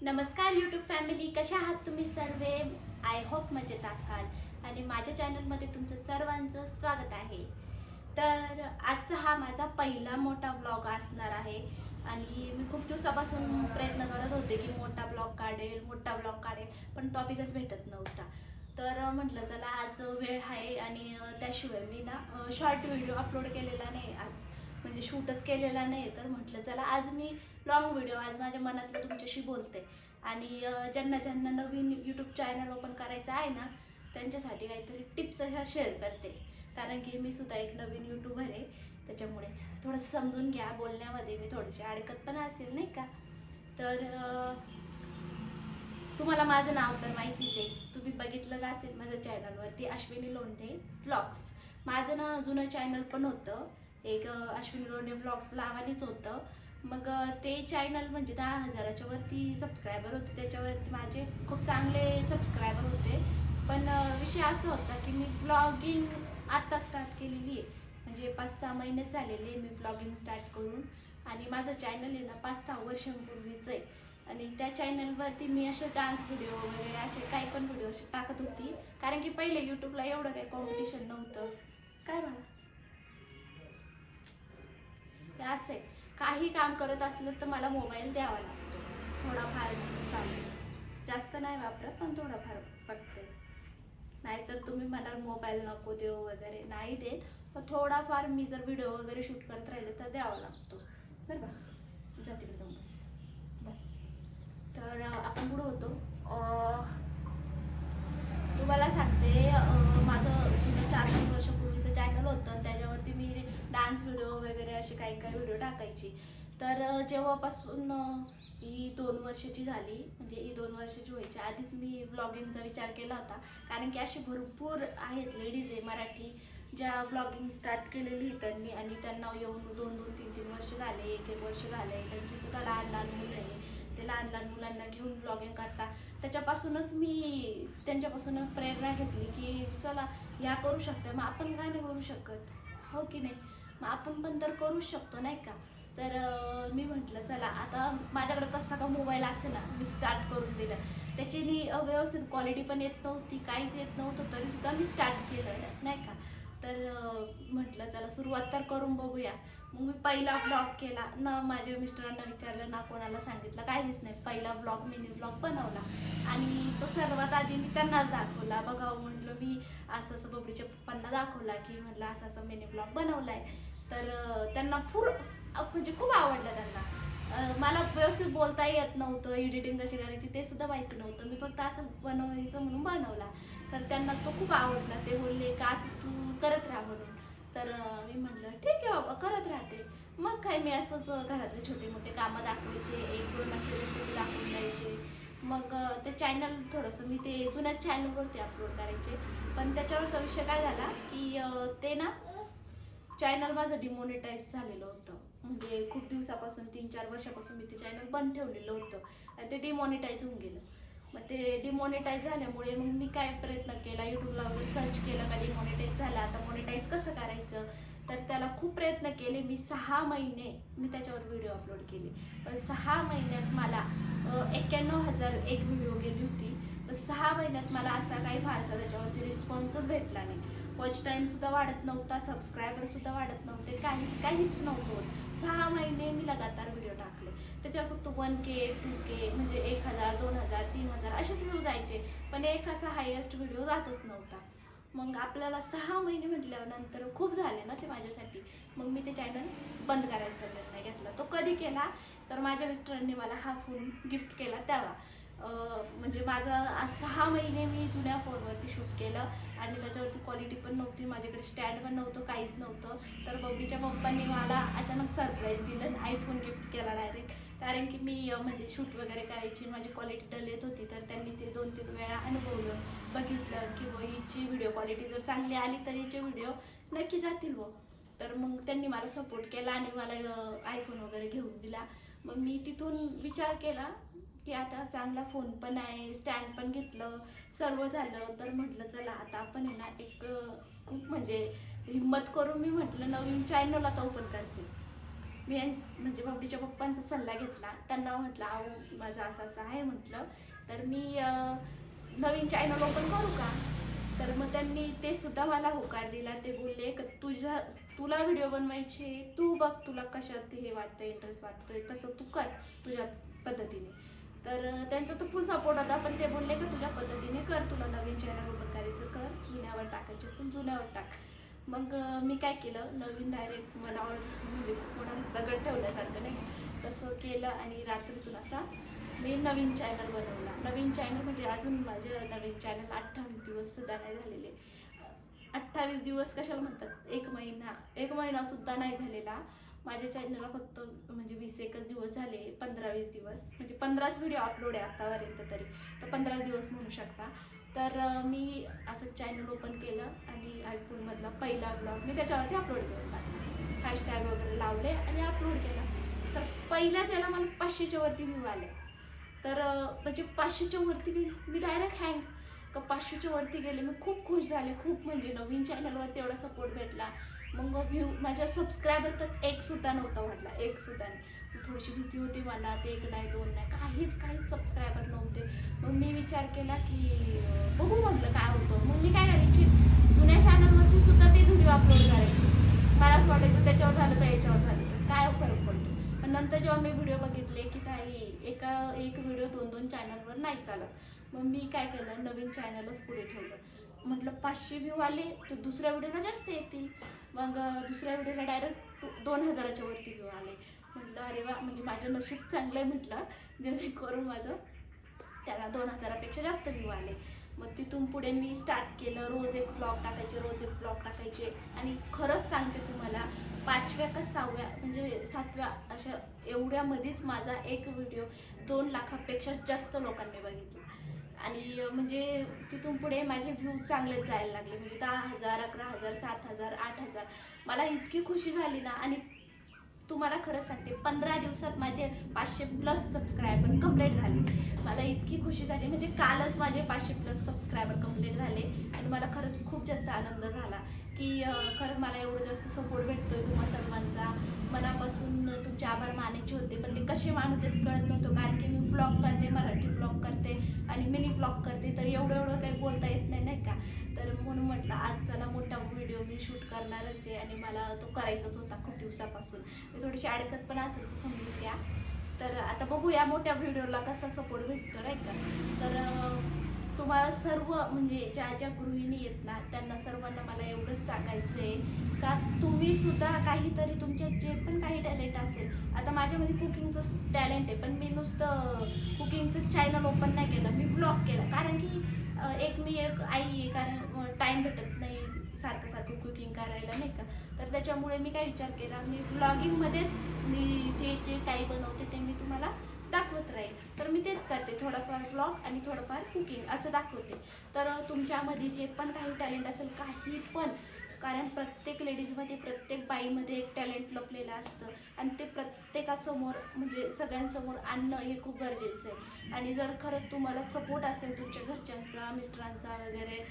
नमस्कार YouTube family, कशा आहात तुम्ही सर्व? आय होप मजेत असाल आणि माझ्या चॅनलमध्ये तुमचं सर्वांचं स्वागत आहे. तर आजचा हा माझा पहिला मोठा ब्लॉग असणार आहे आणि मी खूप दिवसापासून प्रयत्न करत होते की मोठा ब्लॉग काढेल पण टॉपिकच भेटत नव्हता. तर म्हटलं चला आज वेळ आहे आणि त्याशिवाय मी ना शॉर्ट व्हिडिओ अपलोड केलेला नाही आज, म्हणजे शूटच केलेला नाही. तर म्हटलं चला आज मी लॉंग व्हिडिओ आज माझ्या मनातलं तुमच्याशी बोलते आणि ज्यांना ज्यांना नवीन यूट्यूब चॅनल ओपन करायचं आहे ना त्यांच्यासाठी काहीतरी टिप्स अशा शेअर करते, कारण की मी सुद्धा एक नवीन यूट्यूबर आहे. त्याच्यामुळेच थोडंसं समजून घ्या, बोलण्यामध्ये मी थोडीशी अडकत पण असेल नाही का. तर तुम्हाला माझं नाव तर माहितीच आहे, तुम्ही बघितलंच असेल माझ्या चॅनलवरती अश्विनी लोंढे व्लॉग्स. माझं ना जुनं चॅनल पण होतं एक, अश्विनी लोंढे व्लॉग्स नावानेच होतं. मग ते चॅनल म्हणजे 10,000च्या वरती सबस्क्रायबर होते, त्याच्यावरती माझे खूप चांगले सबस्क्रायबर होते. पण विषय असा होता की मी व्लॉगिंग आत्ता स्टार्ट केलेली आहे, म्हणजे 5-6 महिनेच झालेले आहे मी व्लॉगिंग स्टार्ट करून. आणि माझं चॅनल आहे ना 5-6 वर्षांपूर्वीचं आहे आणि त्या चॅनलवरती मी असे डान्स व्हिडिओ वगैरे असे काही पण व्हिडिओ असे टाकत होती, कारण की पहिले यूट्यूबला एवढं काही कॉम्पिटिशन नव्हतं. काय म्हणा हे असं आहे, काही काम करत असलं तर मला मोबाईल द्यावा लागतो. थोडाफार काम, जास्त नाही वापरत पण थोडाफार बघते. नाहीतर तुम्ही म्हणाल मोबाईल नको देऊ वगैरे, नाही देत. पण थोडाफार मी जर व्हिडिओ वगैरे शूट करत राहिले तर द्यावा लागतो बरं का. जातील जाऊन बस. तर आपण पुढे होतो. तुम्हाला सांगते, माझं जुनं 4-5 वर्षापूर्वीचं चॅनल होतं, त्याच्यावरती मी डान्स व्हिडिओ वगैरे असे काही काही व्हिडिओ टाकायची. तर जेव्हापासून ही 2 वर्षाची झाली, म्हणजे ही 2 वर्षाची व्हायची आधीच मी व्लॉगिंगचा विचार केला होता, कारण की अशी भरपूर आहेत लेडीज आहे मराठी ज्या व्लॉगिंग स्टार्ट केलेली त्यांनी आणि त्यांना येऊन 2-2, 3-3 वर्ष झाले, 1-1 वर्ष झाले. त्यांची सुद्धा लहान लहान मुलं आहे, ते लहान लहान मुलांना घेऊन व्लॉगिंग करतात. त्याच्यापासूनच मी त्यांच्यापासून प्रेरणा घेतली की चला ह्या करू शकते, मग आपण काय नाही करू शकत, हो की नाही. मग आपण पण तर करूच शकतो नाही का. तर मी म्हटलं चला आता माझ्याकडे कसा का मोबाईल असेल ना, मी स्टार्ट करून दिलं. त्याची व्यवस्थित क्वालिटी पण येत नव्हती, काहीच येत नव्हतं, तरीसुद्धा मी स्टार्ट केलं नाही का. तर म्हटलं चला सुरुवात तर करून बघूया. मग मी पहिला ब्लॉग केला ना, माझ्या मिस्टरांना विचारलं ना, कोणाला सांगितलं, काहीच नाही. पहिला ब्लॉग मिनी ब्लॉग बनवला आणि तो सर्वात आधी मी त्यांनाच दाखवला. बघावं म्हटलं मी, असं असं बबडीच्या पप्पांना दाखवला की म्हटलं असं असं मिनी ब्लॉग बनवलाय. तर त्यांना म्हणजे खूप आवडलं त्यांना. मला व्यवस्थित बोलता येत नव्हतं, एडिटिंग कशी करायची ते सुद्धा माहिती नव्हतं, मी फक्त असं बनवायचं म्हणून बनवला. तर त्यांना तो खूप आवडला. ते बोलले का असं तू करत राहा म्हणून. तर मी म्हटलं ठीक आहे बाबा, करत राहते. मग काय मी असंच घरातले छोटे मोठे कामं दाखवायचे, 1-2 असले रेसिपी दाखवून द्यायचे. मग ते चॅनल थोडंसं मी ते जुन्या चॅनलवरती अपलोड करायचे. पण त्याच्यावरचा विषय काय झाला की ते ना चॅनल माझं डिमॉनिटाईज झालेलं होतं, म्हणजे खूप दिवसापासून 3-4 वर्षापासून मी ते चॅनल बंद ठेवलेलं होतं आणि ते डिमॉनिटाईज होऊन गेलं. मग ते डिमॉनिटाईज झाल्यामुळे मग मी काय प्रयत्न केला, यूट्यूबला वगैरे सर्च केलं का डिमॉनिटाईज झालं, आता मॉनिटाईज कसं करायचं. तर त्याला खूप प्रयत्न केले मी. 6 महिने मी त्याच्यावर व्हिडिओ अपलोड केले, पण 6 महिन्यात मला 91,000 एक व्हिडिओ गेली होती. पण 6 महिन्यात मला असा काही फारसा त्याच्यावरती रिस्पॉन्सच भेटला नाही. वॉच टाईमसुद्धा वाढत नव्हता, सबस्क्रायबरसुद्धा वाढत नव्हते, काहीच नव्हतं होत. 6 महिने मी लगातार व्हिडिओ टाकले, त्याच्यावर फक्त 1K 2K म्हणजे 1,000 2,000 3,000 असेच व्ह्यू जायचे, पण एक असा हायेस्ट व्हिडिओ जातच नव्हता. मग आपल्याला 6 महिने म्हटल्यावर नंतर खूप झाले ना ते माझ्यासाठी. मग मी ते चॅनल बंद करायचा निर्णय घेतला. तो कधी केला तर माझ्या मिस्टरांनी मला हा फोन गिफ्ट केला तेव्हा. म्हणजे माझा 6 महिने मी जुन्या फोनवरती शूट केलं आणि त्याच्यावरती क्वालिटी पण नव्हती, माझ्याकडे स्टँड पण नव्हतं, काहीच नव्हतं. तर बबडीच्या पप्पांनी मला अचानक सरप्राईज दिलं, आयफोन गिफ्ट केला डायरेक्ट. कारण की मी म्हणजे शूट वगैरे करायची, माझी क्वालिटी डल येत होती, तर त्यांनी ते 2-3 वेळा अनुभवलं, बघितलं की हिची व्हिडिओ क्वालिटी जर चांगली आली तर हिचे व्हिडिओ नक्की जातील तर मग त्यांनी मला सपोर्ट केला आणि मला आयफोन वगैरे घेऊन दिला. मग मी तिथून विचार केला की आता चांगला फोन पण आहे, स्टँड पण घेतलं, सर्व झालं. तर म्हटलं चला आता आपण आहे ना खूप म्हणजे हिंमत करून मी म्हटलं नवीन चॅनल आता ओपन करते. मी म्हणजे बबलीच्या पप्पांचा सल्ला घेतला. त्यांना म्हटलं अहो माझं असं असं आहे म्हटलं, तर मी नवीन चॅनल ओपन करू का? तर मग त्यांनी ते सुद्धा मला होकार दिला. ते बोलले की तुला व्हिडिओ बनवायचे, तू बघ तुला कशात हे वाटतं, इंटरेस्ट वाटतोय तसं तू कर तुझ्या पद्धतीने. तर त्यांचा तो फुल सपोर्ट होता. पण ते बोलले की तुझ्या पद्धतीने कर, तुला नवीन चॅनल ओपन करायचं कर, जुन्यावर टाकायचे असून जुन्यावर टाक. मग मी काय केलं, नवीन डायरेक्ट मनावर म्हणजे कोणाला दगड ठेवल्यासारखं नाही तसं केलं आणि रात्रीतून असा मी नवीन चॅनल बनवला. नवीन चॅनल म्हणजे अजून माझे नवीन चॅनल 28 दिवस सुद्धा नाही झालेले. 28 दिवस कशाला म्हणतात, एक महिना सुद्धा नाही झालेला माझ्या चॅनलला. फक्त म्हणजे 20-21 दिवस झाले, 15-20 दिवस म्हणजे 15च व्हिडिओ अपलोड आहे आतापर्यंत तरी, तर 15 दिवस म्हणू शकता. तर मी असं चॅनल ओपन केलं आणि आयफोनमधला पहिला ब्लॉग मी त्याच्यावरती अपलोड करून टाकला, हॅशटॅग वगैरे लावले आणि अपलोड केला. तर पहिल्याच याला मला 500च्या वरती व्ह्यू आले. तर म्हणजे 500च्या वरती गेले, मी डायरेक्ट हँग का 500च्या वरती गेले. मी खूप खुश झाले, खूप म्हणजे नवीन चॅनलवरती एवढा सपोर्ट भेटला. मग व्ह्यू माझ्या सबस्क्रायबर तर एक सुद्धा नव्हता म्हटला, एक सुद्धा नाही. थोडीशी भीती होती मनात, 1 नाही 2 नाही काहीच सबस्क्रायबर नव्हते. मग मी विचार केला की बघू म्हटलं काय होतं. मग मी काय करायची, जुन्या चॅनलवरती सुद्धा ते व्हिडिओ अपलोड करायचे. मला असं वाटायचं त्याच्यावर झालं तर याच्यावर झालं तर काय फरक पडतो. पण नंतर जेव्हा मी व्हिडिओ बघितले की नाही, एक व्हिडिओ 2-2 चॅनलवर नाही चालत. मग मी काय केलं, नवीन चॅनलच पुढे ठेवलं. म्हटलं 500 व्ह्यू आले तर दुसऱ्या व्हिडिओला जास्त येतील. मग दुसऱ्या व्हिडिओला डायरेक्ट 2000च्या वरती व्ह्यू आले. म्हटलं अरे वा, म्हणजे माझं नशीब चांगलं आहे म्हटलं, जेणेकरून माझं त्याला 2000पेक्षा जास्त व्ह्यू आले. मग तिथून पुढे मी स्टार्ट केलं, रोज एक ब्लॉग टाकायचे. आणि खरंच सांगते तुम्हाला, 5व्या का 6व्या म्हणजे 7व्या अशा एवढ्यामध्येच माझा एक व्हिडिओ 2 लाखापेक्षा जास्त लोकांनी बघितला. आणि म्हणजे तिथून पुढे माझे व्ह्यू चांगलेच जायला लागले, म्हणजे 10,000, 11,000, 7,000, 8,000. मला इतकी खुशी झाली ना. आणि तुम्हाला खरं सांगते, 15 दिवसात माझे 500+ सबस्क्रायबर कंप्लीट झाले. मला इतकी खुशी झाली, म्हणजे कालच माझे 500+ सबस्क्रायबर कंप्लीट झाले. आणि मला खरंच खूप जास्त आनंद झाला की खरं मला एवढं जास्त सपोर्ट भेटतोय तुम्हा सर्वांचा. मनापासून तुमचे आभार मानायचे होते, पण ते कसे मानू तेच कळत नव्हतं. कारण की मी व्लॉग करते, मराठी व्लॉग करते आणि मिनी व्लॉग करते, तर एवढं काही बोलता येत नाही नाही का. तर म्हणून म्हटलं आज चला मोठा व्हिडिओ मी शूट करणारच आहे आणि मला तो करायचाच होता खूप दिवसापासून. मी थोडीशी अडकत पण असेल तर समजून घ्या. तर आता बघूया मोठ्या व्हिडिओला कसा सपोर्ट भेटतो नाही का. तर तुम्हाला सर्व म्हणजे ज्या गृहिणी आहेत ना, त्यांना सर्वांना मला एवढंच सांगायचं आहे का तुम्ही सुद्धा काहीतरी तुमच्यात जे पण काही टॅलेंट असेल. आता माझ्यामध्ये कुकिंगचं टॅलेंट आहे, पण मी नुसतं कुकिंगचं चॅनल ओपन नाही केलं, मी व्लॉग केला. कारण की मी एक आई आहे, कारण टाईम भेटत नाही सारखं कुकिंग करायला नाही का. तर त्याच्यामुळे मी काय विचार केला, मी व्लॉगिंगमध्येच मी जे काही बनवते ते मी तुम्हाला दाखवत राहील. तर मी तेच करते, थोडंफार व्लॉग आणि थोडंफार कुकिंग असं दाखवते. तर तुमच्यामध्ये जे पण काही टॅलेंट असेल, काही पण, कारण प्रत्येक लेडीजमध्ये, प्रत्येक बाईमध्ये एक टॅलेंट लपलेलं असतं आणि ते प्रत्येकासमोर म्हणजे सगळ्यांसमोर आणणं हे खूप गरजेचं आहे. आणि जर खरंच तुम्हाला सपोर्ट असेल तुमच्या घरच्यांचा, मिस्टरांचा वगैरे,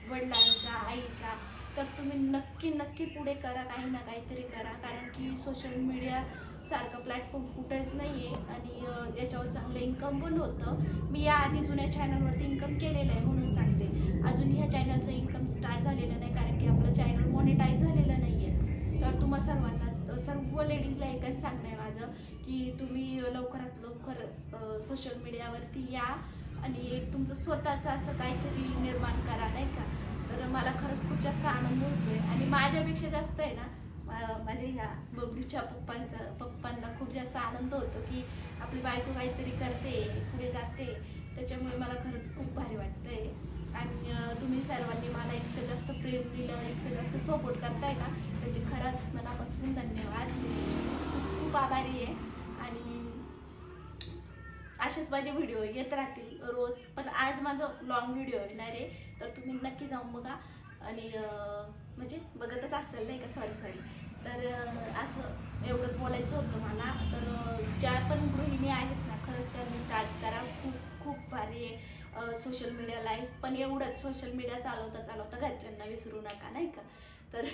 वडिलांचा, आईचा, तर तुम्ही नक्की पुढे करा, काही ना काहीतरी करा. कारण की सोशल मीडिया सारखं प्लॅटफॉर्म कुठेच नाही आहे आणि याच्यावर चांगलं इन्कम पण होतं. मी याआधी जुन्या चॅनलवरती इन्कम केलेलं आहे म्हणून सांगते. अजून ह्या चॅनलचं इन्कम स्टार्ट झालेलं नाही, कारण की आपलं चॅनल मॉनिटाईज झालेलं नाही आहे. तर तुम्हा सर्वांना, सर्व लेडीजला एकच सांगणं आहे माझं की तुम्ही लवकरात लवकर सोशल मीडियावरती या आणि एक तुमचं स्वतःचं असं काहीतरी निर्माण करा नाही का. तर मला खरंच खूप जास्त आनंद होतोय आणि माझ्यापेक्षा जास्त आहे ना माझ्या ह्या बबलीच्या पप्पांना खूप जास्त आनंद होतो की आपली बायको काहीतरी करते, पुढे जाते. त्याच्यामुळे मला खरंच खूप भारी वाटतंय. आणि तुम्ही सर्वांनी मला इतकं जास्त प्रेम दिलं, इतकं जास्त सपोर्ट करताय ना, त्याचे खरंच मनापासून धन्यवाद. खूप आभारी आहे. आणि असेच माझे व्हिडिओ येत राहतील रोज. पण आज माझं लॉंग व्हिडिओ येणार आहे, तर तुम्ही नक्की जाऊन बघा. आणि म्हणजे बघतच असेल नाही का, सॉरी. तर असं एवढंच बोलायचं होतं मला. तर ज्या पण गृहिणी आहेत ना, खरंच त्यांनी स्टार्ट करा. खूप भारी आहे सोशल मीडिया लाईफ. पण एवढंच, सोशल मीडिया चालवता घरच्यांना विसरू नका नाही का. तर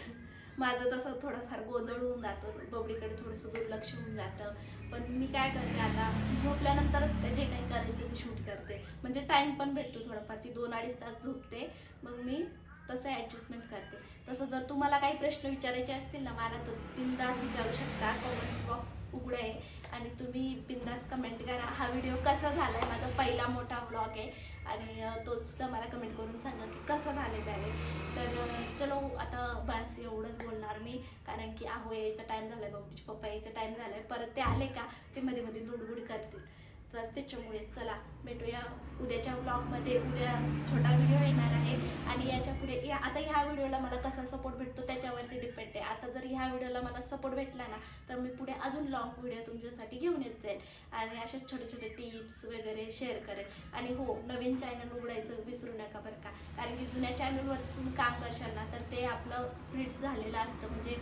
माझं तसं थोडंफार गोंधळ होऊन जातो, बबडीकडे थोडंसं दुर्लक्ष होऊन जातं. पण मी काय करते आता, झोपल्यानंतरच जे काही करायचं ते शूट करते, म्हणजे टाईम पण भेटतो थोडाफार. ती 2-2.5 तास झोपते, मग मी तसं ॲडजस्टमेंट करते. तसं जर तुम्हाला काही प्रश्न विचारायचे असतील ना मला, तर बिंदास विचारू शकता. कमेंट बॉक्स उघडं आहे आणि तुम्ही बिंदास कमेंट करा. हा व्हिडिओ कसा झाला आहे, माझा पहिला मोठा व्लॉग आहे आणि तोच सुद्धा मला कमेंट करून सांगा की कसा झालेला आहे. तर चलो आता बस एवढंच बोलणार मी, कारण की आहो यायचा टाईम झाला आहे, बबडीचे पप्पा यायचा टाईम झाला आहे. परत ते आले का ते मध्ये मध्ये लुडबुड करतील, तर त्याच्यामुळे चला भेटूया उद्याच्या व्लॉगमध्ये. उद्या छोटा व्हिडिओ येणार आहे आणि याच्या पुढे आता ह्या व्हिडिओला मला कसा सपोर्ट भेटतो त्याच्यावरती डिपेंड आहे. आता जर ह्या व्हिडिओला मला सपोर्ट भेटला ना, तर मी पुढे अजून लॉंग व्हिडिओ तुमच्यासाठी घेऊन येत जाईल आणि असे छोटे छोटे टिप्स वगैरे शेअर करेल. आणि हो, नवीन चॅनल उघडायचं विसरू नका बरं का, कारण की जुन्या चॅनलवरती तुम्ही काम करशाल ना तर ते आपलं फ्रीज झालेलं असतं, म्हणजे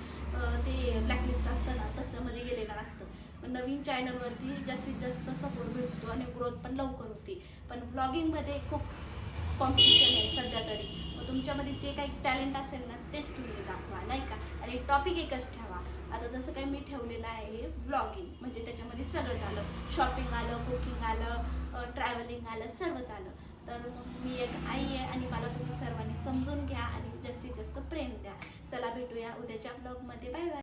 ते ब्लॅकलिस्ट असतं ना तसं मध्ये गेलेलं असतं. नवीन चॅनलवरती जास्तीत जास्त सपोर्ट भेटतो आणि ग्रोथ पण लवकर होती. पण व्लॉगिंगमध्ये खूप कॉम्पिटिशन आहे सध्या तरी. मग तुमच्यामध्ये जे काही टॅलेंट असेल ना तेच तुम्ही दाखवा, नाही का. आणि टॉपिक एकच ठेवा. आता जसं काही मी ठेवलेलं आहे व्लॉगिंग, म्हणजे त्याच्यामध्ये सगळं आलं, शॉपिंग आलं, कुकिंग आलं, ट्रॅव्हलिंग आलं, सर्वच आलं. तर मग मी एक आई आहे आणि मला तुम्ही सर्वांनी समजून घ्या आणि जास्तीत जास्त प्रेम द्या. चला भेटूया उद्याच्या ब्लॉगमध्ये. Bye bye.